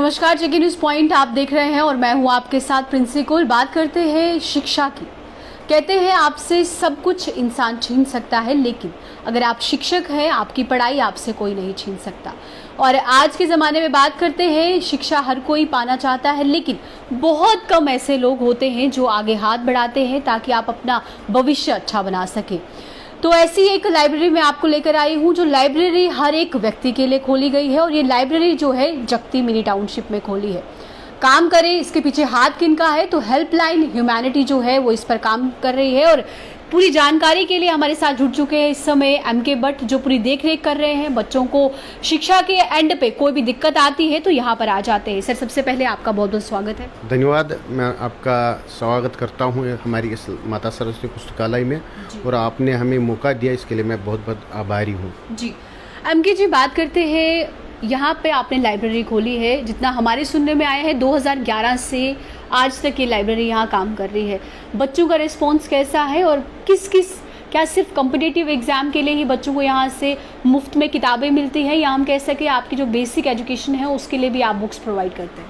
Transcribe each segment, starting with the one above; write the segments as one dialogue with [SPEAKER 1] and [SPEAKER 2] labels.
[SPEAKER 1] नमस्कार, जेके news point आप देख रहे हैं और मैं हूं आपके साथ प्रिंसी कुल। बात करते हैं शिक्षा की। कहते हैं आपसे सब कुछ इंसान छीन सकता है, लेकिन अगर आप शिक्षक हैं, आपकी पढ़ाई आपसे कोई नहीं छीन सकता। और आज के ज़माने में बात करते हैं, शिक्षा हर कोई पाना चाहता है, लेकिन बहुत कम ऐसे लोग होते हैं जो आगे हाथ बढ़ाते हैं ताकि आप अपना भविष्य अच्छा बना सकें। तो ऐसी एक लाइब्रेरी मैं आपको लेकर आई हूँ, जो लाइब्रेरी हर एक व्यक्ति के लिए खोली गई है। और ये लाइब्रेरी जो है जगती मिनी टाउनशिप में खोली है। काम करे, इसके पीछे हाथ किनका है, तो हेल्पलाइन ह्यूमैनिटी जो है वो इस पर काम कर रही है। और पूरी जानकारी के लिए हमारे साथ जुड़ चुके हैं इस समय एमके भट्ट, जो पूरी देखरेख कर रहे हैं। बच्चों को शिक्षा के एंड पे कोई भी दिक्कत आती है तो यहाँ पर आ जाते हैं। सर, सबसे पहले आपका बहुत बहुत स्वागत है।
[SPEAKER 2] धन्यवाद। मैं आपका स्वागत करता हूँ हमारी इस माता सरस्वती पुस्तकालय में, और आपने हमें मौका दिया, इसके लिए मैं बहुत बहुत आभारी हूँ।
[SPEAKER 1] जी एमके जी, बात करते हैं, यहाँ पे आपने लाइब्रेरी खोली है। जितना हमारे सुनने में आया है, 2011 से आज तक ये लाइब्रेरी यहाँ काम कर रही है। बच्चों का रिस्पॉन्स कैसा है और क्या सिर्फ कॉम्पिटिटिव एग्जाम के लिए ही बच्चों को यहाँ से मुफ्त में किताबें मिलती हैं, या हम कह सकें आपकी जो बेसिक एजुकेशन है उसके लिए भी आप बुक्स प्रोवाइड करते हैं?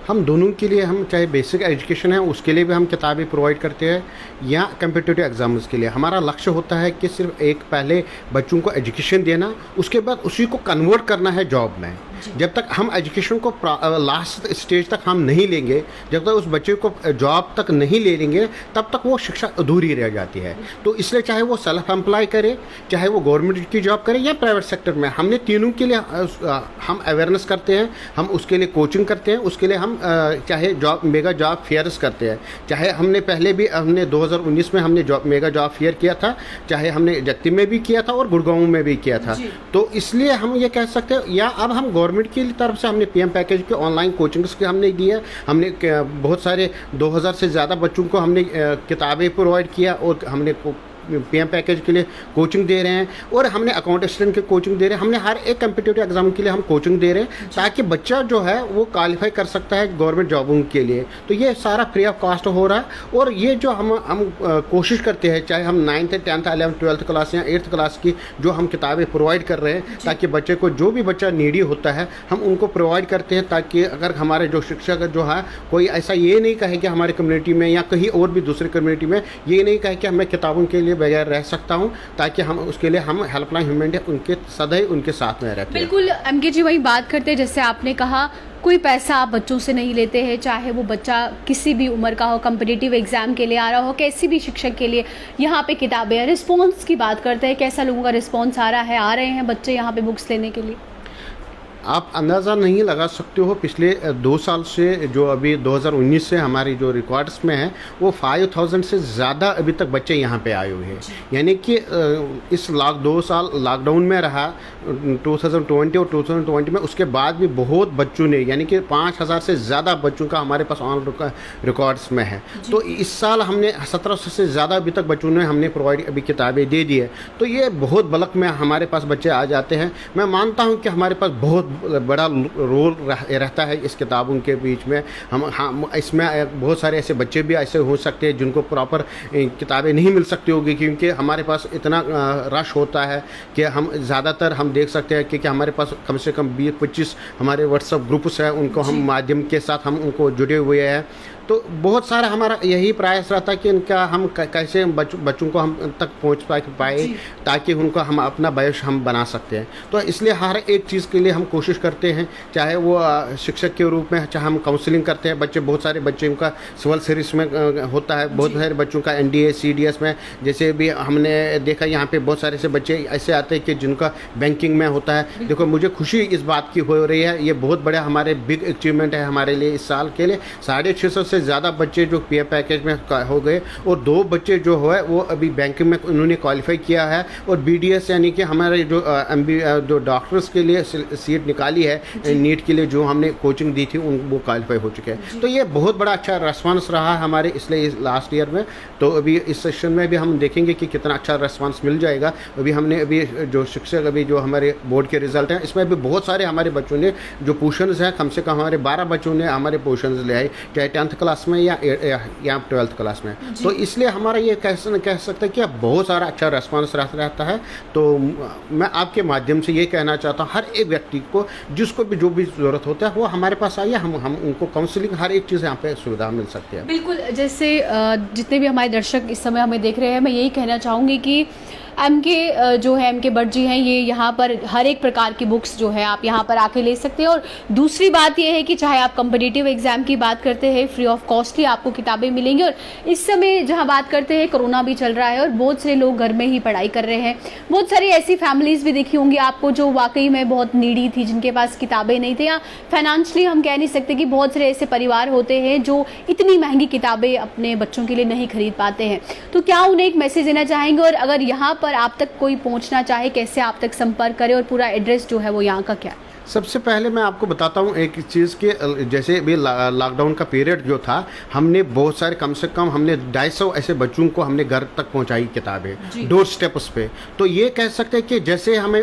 [SPEAKER 2] हम दोनों के लिए, हम चाहे बेसिक एजुकेशन है उसके लिए भी हम किताबें प्रोवाइड करते हैं, या कम्पिटिटिव एग्जाम्स के लिए। हमारा लक्ष्य होता है कि सिर्फ एक पहले बच्चों को एजुकेशन देना, उसके बाद उसी को कन्वर्ट करना है जॉब में। जब तक हम एजुकेशन को लास्ट स्टेज तक हम नहीं लेंगे, जब तक उस बच्चे को जॉब तक नहीं ले लेंगे, तब तक वो शिक्षा अधूरी रह जाती है। तो इसलिए चाहे वो सेल्फ एम्प्लॉय करे, चाहे वो गवर्नमेंट की जॉब करे या प्राइवेट सेक्टर में, हमने तीनों के लिए हम अवेयरनेस करते हैं, हम उसके लिए कोचिंग करते हैं, उसके लिए हम चाहे मेगा जॉब फेयर्स करते हैं। चाहे हमने पहले भी 2019 में हमने मेगा जॉब फेयर किया था, चाहे हमने जगती में भी किया था और गुड़गांव में भी किया था। तो इसलिए हम ये कह सकते हैं, या अब हम गवर्नमेंट की तरफ से हमने पीएम पैकेज के ऑनलाइन कोचिंग्स के हमने दिए। हमने बहुत सारे 2000 से ज़्यादा बच्चों को हमने किताबें प्रोवाइड किया, और हमने पीएम पैकेज के लिए कोचिंग दे रहे हैं, और हमने अकाउंट असिस्टेंट की कोचिंग दे रहे हैं। हमने हर एक कम्पिटिटिव एग्जाम के लिए हम कोचिंग दे रहे हैं, ताकि बच्चा जो है वो क्वालिफाई कर सकता है गवर्नमेंट जॉबों के लिए। तो ये सारा फ्री ऑफ कॉस्ट हो रहा है। और ये जो हम कोशिश करते हैं, चाहे हम 9th 10th 11th 12th class या 8th क्लास की जो हम किताबें प्रोवाइड कर रहे हैं, ताकि बच्चे को, जो भी बच्चा नीडी होता है, हम उनको प्रोवाइड करते हैं, ताकि अगर हमारे जो शिक्षक जो है, कोई ऐसा ये नहीं कहे कि हमारे कम्युनिटी में या कहीं और भी दूसरी कम्युनिटी में ये नहीं कहे कि मैं किताबों के लिए बगैर रह सकता हूं, ताकि हम उसके लिए हम हेल्पलाइन ह्यूमैनिटी उनके सदैव उनके साथ में रहते हैं।
[SPEAKER 1] बिल्कुल एमके जी, वही बात करते हैं, जैसे आपने कहा कोई पैसा आप बच्चों से नहीं लेते हैं, चाहे वो बच्चा किसी भी उम्र का हो, कॉम्पिटिटिव एग्जाम के लिए आ रहा हो, कैसी भी शिक्षक के लिए यहाँ पे किताबें। रिस्पॉन्स की बात करते हैं, कैसा लोगों का रिस्पॉन्स आ रहा है? आ रहे हैं बच्चे यहाँ पे बुक्स लेने के लिए?
[SPEAKER 2] आप अंदाज़ा नहीं लगा सकते हो, पिछले 2 साल से, जो अभी 2019 से हमारी जो रिकॉर्ड्स में है, वो 5000 से ज़्यादा अभी तक बच्चे यहाँ पे आए हुए हैं। यानी कि इस 2 साल लॉकडाउन में रहा 2020 और 2020 में, उसके बाद भी बहुत बच्चों ने, यानी कि 5000 से ज़्यादा बच्चों का हमारे पास ऑन रिकॉर्ड्स में है। तो इस साल हमने 1700 से ज़्यादा अभी तक बच्चों ने हमने प्रोवाइड अभी किताबें दे दी है। तो ये बहुत बल्क में हमारे पास बच्चे आ जाते हैं। मैं मानता हूँ कि हमारे पास बहुत बड़ा रोल रहता है इस किताबों के बीच में। हम इसमें बहुत सारे ऐसे बच्चे भी ऐसे हो सकते हैं जिनको प्रॉपर किताबें नहीं मिल सकती होगी, क्योंकि हमारे पास इतना रश होता है कि हम ज़्यादातर हम देख सकते हैं कि हमारे पास कम से कम 20-25 हमारे व्हाट्सएप ग्रुप्स हैं, उनको हम माध्यम के साथ हम उनको जुड़े हुए हैं। तो बहुत सारा हमारा यही प्रयास रहता है कि इनका हम कैसे बच्चों को हम तक पहुंच पाए, ताकि उनको हम अपना भविष्य हम बना सकते हैं। तो इसलिए हर एक चीज़ के लिए हम कोशिश करते हैं, चाहे वो शिक्षक के रूप में, चाहे हम काउंसलिंग करते हैं। बहुत सारे बच्चों का सिविल सर्विस में होता है, बहुत सारे बच्चों का NDA CDS में, जैसे भी हमने देखा यहाँ पे बहुत सारे से बच्चे ऐसे आते हैं कि जिनका बैंकिंग में होता है। देखो, मुझे खुशी इस बात की हो रही है, ये बहुत बड़ा हमारे बिग अचीवमेंट है हमारे लिए इस साल के लिए। 650 से ज़्यादा बच्चे जो पीएम पैकेज में हो गए, और 2 बच्चे जो है वो अभी बैंकिंग में उन्होंने क्वालिफाई किया है, और BDS यानी कि हमारे जो जो डॉक्टर्स के लिए सीट निकाली है नीट के लिए, जो हमने कोचिंग दी थी, वो क्वालिफाई हो चुके हैं। तो ये बहुत बड़ा अच्छा रेस्पॉन्स रहा है हमारे इसलिए लास्ट ईयर में। तो अभी इस सेशन में भी हम देखेंगे कि कितना अच्छा रेस्पॉन्स मिल जाएगा। अभी जो शिक्षक, अभी जो हमारे बोर्ड के रिजल्ट हैं, इसमें भी बहुत सारे हमारे बच्चों ने जो पोर्शंस हैं, कम से कम हमारे 12 बच्चों ने हमारे पोर्शंस ले आए, चाहे 10th क्लास में या 12th क्लास में। तो इसलिए हमारा ये कह सकते हैं कि अब बहुत सारा अच्छा रेस्पॉन्स रहता है। तो मैं आपके माध्यम से ये कहना चाहता हूँ, हर एक व्यक्ति को जिसको भी जो भी ज़रूरत होता है वो हमारे पास आइए, हम उनको काउंसलिंग हर एक चीज़ यहाँ पे सुविधा मिल सकती है।
[SPEAKER 1] बिल्कुल, जैसे जितने भी हमारे दर्शक इस समय हमें देख रहे हैं, मैं यही कहना चाहूँगी कि जो है एम के भट्ट जी हैं, ये यहाँ पर हर एक प्रकार की बुक्स जो है आप यहाँ पर आके ले सकते हैं। और दूसरी बात ये है कि चाहे आप कॉम्पिटिटिव एग्जाम की बात करते हैं, फ्री ऑफ कॉस्ट ही आपको किताबें मिलेंगी। और इस समय जहाँ बात करते हैं, कोरोना भी चल रहा है और बहुत से लोग घर में ही पढ़ाई कर रहे हैं। बहुत सारी ऐसी फैमिलीज भी देखी होंगी आपको जो वाकई में बहुत नीडी थी, जिनके पास किताबें नहीं थी, या फाइनेंशियली हम कह नहीं सकते कि बहुत सारे ऐसे परिवार होते हैं जो इतनी महंगी किताबें अपने बच्चों के लिए नहीं खरीद पाते हैं। तो क्या उन्हें एक मैसेज देना चाहेंगे, और अगर यहाँ पर आप तक कोई पहुंचना चाहे, कैसे आप तक संपर्क करें, और पूरा एड्रेस जो है वो यहाँ का क्या है?
[SPEAKER 2] सबसे पहले मैं आपको बताता हूँ एक चीज़ कि जैसे भी लॉकडाउन का पीरियड जो था, हमने बहुत सारे, कम से कम हमने 250 ऐसे बच्चों को हमने घर तक पहुँचाई किताबें, डोर स्टेप्स पे। तो ये कह सकते हैं कि जैसे हमें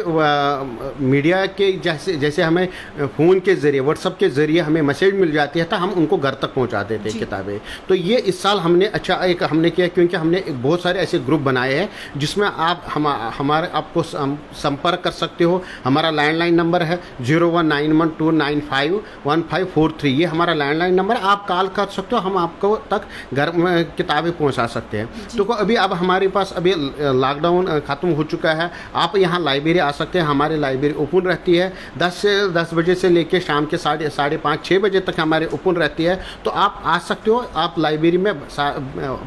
[SPEAKER 2] मीडिया के जैसे हमें फ़ोन के ज़रिए, व्हाट्सअप के ज़रिए हमें मैसेज मिल जाती है, तो हम उनको घर तक पहुँचा देते हैं किताबें। तो ये इस साल हमने अच्छा एक हमने किया, क्योंकि हमने बहुत सारे ऐसे ग्रुप बनाए हैं जिसमें आप हमारे आपको संपर्क कर सकते हो। हमारा लैंडलाइन नंबर है 019129511543। ये हमारा लैंडलाइन नंबर, आप कॉल कर सकते हो, हम आपको तक घर में किताबें पहुंचा सकते हैं। तो अभी अब हमारे पास अभी लॉकडाउन ख़त्म हो चुका है, आप यहाँ लाइब्रेरी आ सकते हैं। हमारी लाइब्रेरी ओपन रहती है 10 बजे से लेकर शाम के 5:30-6 बजे तक हमारे ओपन रहती है। तो आप आ सकते हो, आप लाइब्रेरी में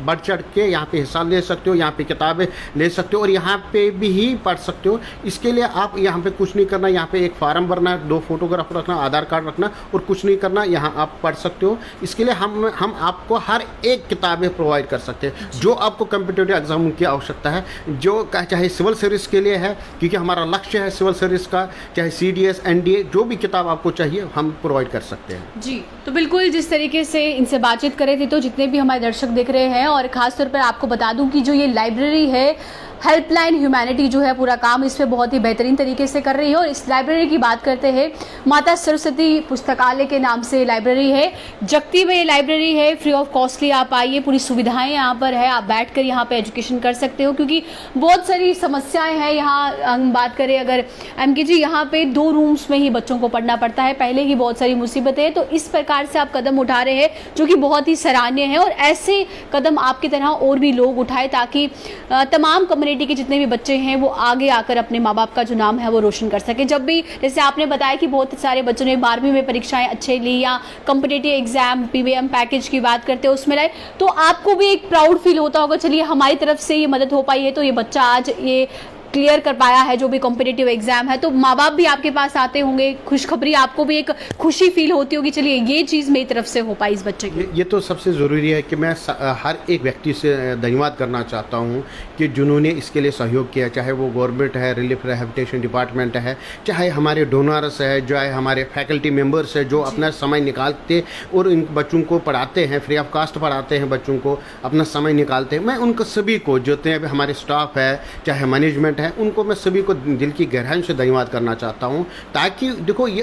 [SPEAKER 2] बढ़ चढ़ के यहाँ पे हिस्सा ले सकते हो, यहाँ पे किताबें ले सकते हो और यहाँ पे भी ही पढ़ सकते हो। इसके लिए आप यहाँ पे कुछ नहीं करना, यहाँ पे एक फॉर्म भरना, 2 फोटोग्राफ रखना, आधार कार्ड रखना और कुछ नहीं करना, यहाँ आप पढ़ सकते हो। इसके लिए हम आपको हर एक किताबें प्रोवाइड कर सकते हैं जो आपको कॉम्पिटिटिव एग्जाम की आवश्यकता है, जो चाहे सिविल सर्विस के लिए है, क्योंकि हमारा लक्ष्य है सिविल सर्विस का, चाहे CDS NDA, जो भी किताब आपको चाहिए हम प्रोवाइड कर सकते हैं।
[SPEAKER 1] जी, तो बिल्कुल जिस तरीके से इनसे बातचीत करे थे, तो जितने भी हमारे दर्शक देख रहे हैं, और ख़ासतौर पर आपको बता दूं कि जो ये लाइब्रेरी है, हेल्पलाइन ह्यूमैनिटी जो है पूरा काम इस पे बहुत ही बेहतरीन तरीके से कर रही है। और इस लाइब्रेरी की बात करते हैं, माता सरस्वती पुस्तकालय के नाम से लाइब्रेरी है, जगती में ये लाइब्रेरी है, फ्री ऑफ कॉस्टली आप आइए, पूरी सुविधाएं यहाँ पर है, आप बैठकर यहाँ पे एजुकेशन कर सकते हो, क्योंकि बहुत सारी समस्याएं हैं यहाँ। हम बात करें अगर MK जी, यहाँ पे 2 रूम्स में ही बच्चों को पढ़ना पड़ता है, पहले ही बहुत सारी मुसीबतें हैं। तो इस प्रकार से आप कदम उठा रहे हैं जो कि बहुत ही सराहनीय है, और ऐसे कदम आपकी तरह और भी लोग उठाए ताकि तमाम कम्युनिटी के जितने भी बच्चे हैं वो आगे आकर अपने माँ बाप का जो नाम है वो रोशन कर सके। जब भी, जैसे आपने बताया कि बहुत सारे बच्चों ने 12वीं में परीक्षाएं अच्छे ली, या कॉम्पिटिटिव एग्जाम PVM पैकेज की बात करते हैं उसमें लाए, तो आपको भी एक प्राउड फील होता होगा, चलिए हमारी तरफ से ये मदद हो पाई है, तो ये बच्चा आज ये क्लियर कर पाया है जो भी कॉम्पिटिटिव एग्जाम है। तो माँ बाप भी आपके पास आते होंगे, खुशखबरी, आपको भी एक खुशी फील होती होगी, चलिए ये चीज़ मेरी तरफ से हो पाई इस बच्चे की।
[SPEAKER 2] ये तो सबसे ज़रूरी है कि मैं हर एक व्यक्ति से धन्यवाद करना चाहता हूँ कि जिन्होंने इसके लिए सहयोग किया, चाहे वो गवर्नमेंट है, रिलीफ रिहेबिलिटेशन डिपार्टमेंट है, चाहे हमारे डोनर्स है, चाहे हमारे फैकल्टी मेम्बर्स है जो अपना समय निकालते और इन बच्चों को पढ़ाते हैं, फ्री ऑफ कॉस्ट पढ़ाते हैं, बच्चों को अपना समय निकालते हैं। मैं उनको सभी को, जितने भी हमारे स्टाफ है, चाहे मैनेजमेंट है, उनको मैं सभी को दिल की गहराई से धन्यवाद करना चाहता हूं। ताकि देखो, ये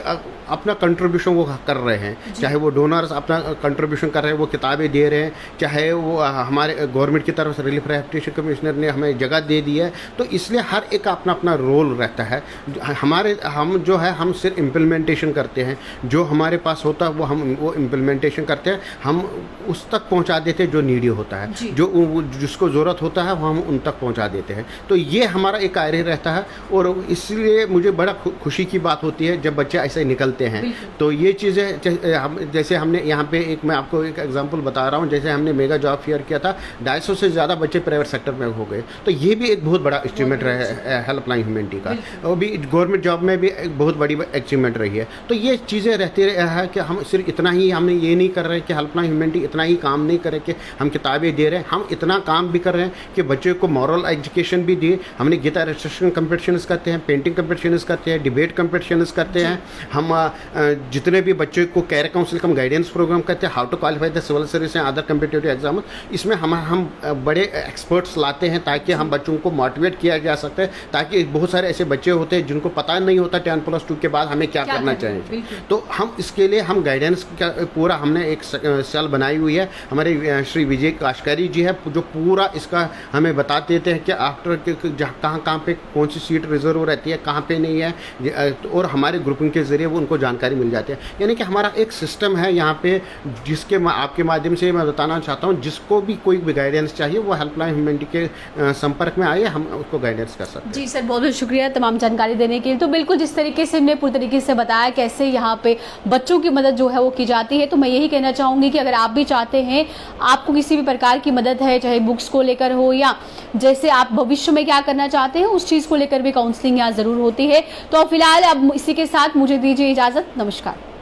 [SPEAKER 2] अपना कंट्रीब्यूशन वो कर रहे हैं, चाहे वो डोनर्स अपना कंट्रीब्यूशन कर रहे हैं, वो किताबें दे रहे हैं, चाहे वो हमारे गवर्नमेंट की तरफ से रिलीफ रिहेबिलिटेशन कमिश्नर ने हमें जगह दे दी है। तो इसलिए हर एक का अपना अपना रोल रहता है। हम जो है, हम सिर्फ इम्प्लीमेंटेशन करते हैं, जो हमारे पास होता है वो इम्प्लीमेंटेशन करते हैं, हम उस तक पहुंचा देते हैं जो नीडी होता है, जो जिसको ज़रूरत होता है वो हम उन तक पहुंचा देते हैं। तो ये हमारा एक कार्य रहता है, और इसलिए मुझे बड़ा खुशी की बात होती है जब बच्चे ऐसे निकलते हैं। तो ये चीज़ें जैसे हमने यहाँ पे मैं आपको एक एग्जांपल बता रहा हूँ, जैसे हमने मेगा जॉब फेयर किया था, 250 से ज़्यादा बच्चे प्राइवेट सेक्टर में हो गए। तो ये भी एक बहुत बड़ा अचीवमेंट रहा है हेल्पलाइन ह्यूमैनिटी का, और भी गवर्नमेंट जॉब में भी एक बहुत बड़ी अचीवमेंट रही है। तो ये चीज़ें रहती है कि हम सिर्फ इतना ही, हमने ये नहीं कर रहे कि हेल्पलाइन ह्यूमैनिटी इतना ही काम नहीं करे कि हम किताबें दे रहे हैं, हम इतना काम भी कर रहे हैं कि बच्चे को मॉरल एजुकेशन भी दिए। हमने कविता रेसिटेशन कंपटीशंस करते हैं, पेंटिंग कंपटीशंस करते हैं, डिबेट कंपटीशंस करते हैं। हम जितने भी बच्चों को कैरियर काउंसिल का गाइडेंस प्रोग्राम करते हैं, how to qualify the civil service and other competitive exam, इसमें हम बड़े एक्सपर्ट्स लाते हैं ताकि हम बच्चों को मोटिवेट किया जा सकता है, ताकि बहुत सारे ऐसे बच्चे होते हैं जिनको पता नहीं होता 10+2 के बाद हमें क्या करना चाहिए। तो हम इसके लिए हम गाइडेंस का पूरा हमने एक सेल बनाई हुई है, हमारे श्री विजय काशकारी जी है जो पूरा इसका हमें बता देते हैं कि आफ्टर कहाँ पे कौन सी सीट रिजर्व रहती है, कहाँ पे नहीं है, और हमारे ग्रुपिंग के जरिए वो उनको जानकारी मिल जाती है। यानी कि हमारा एक सिस्टम है यहाँ पे, जिसके आपके माध्यम से मैं बताना चाहता हूँ, जिसको भी कोई भी गाइडेंस चाहिए वो हेल्पलाइन ह्यूमैनिटी के संपर्क में आए, हम उसको गाइडेंस कर सकते हैं।
[SPEAKER 1] जी सर, बहुत बहुत शुक्रिया तमाम जानकारी देने के लिए। तो बिल्कुल जिस तरीके से हमने पूरी तरीके से बताया कैसे यहाँ पे बच्चों की मदद जो है वो की जाती है, तो मैं यही कहना चाहूँगी कि अगर आप भी चाहते हैं, आपको किसी भी प्रकार की मदद है, चाहे बुक्स को लेकर हो या जैसे आप भविष्य में क्या करना चाहते हैं उस चीज़ को लेकर भी काउंसलिंग यहाँ ज़रूर होती है। तो फिलहाल अब इसी के साथ मुझे दीजिए इजाज़त, नमस्कार।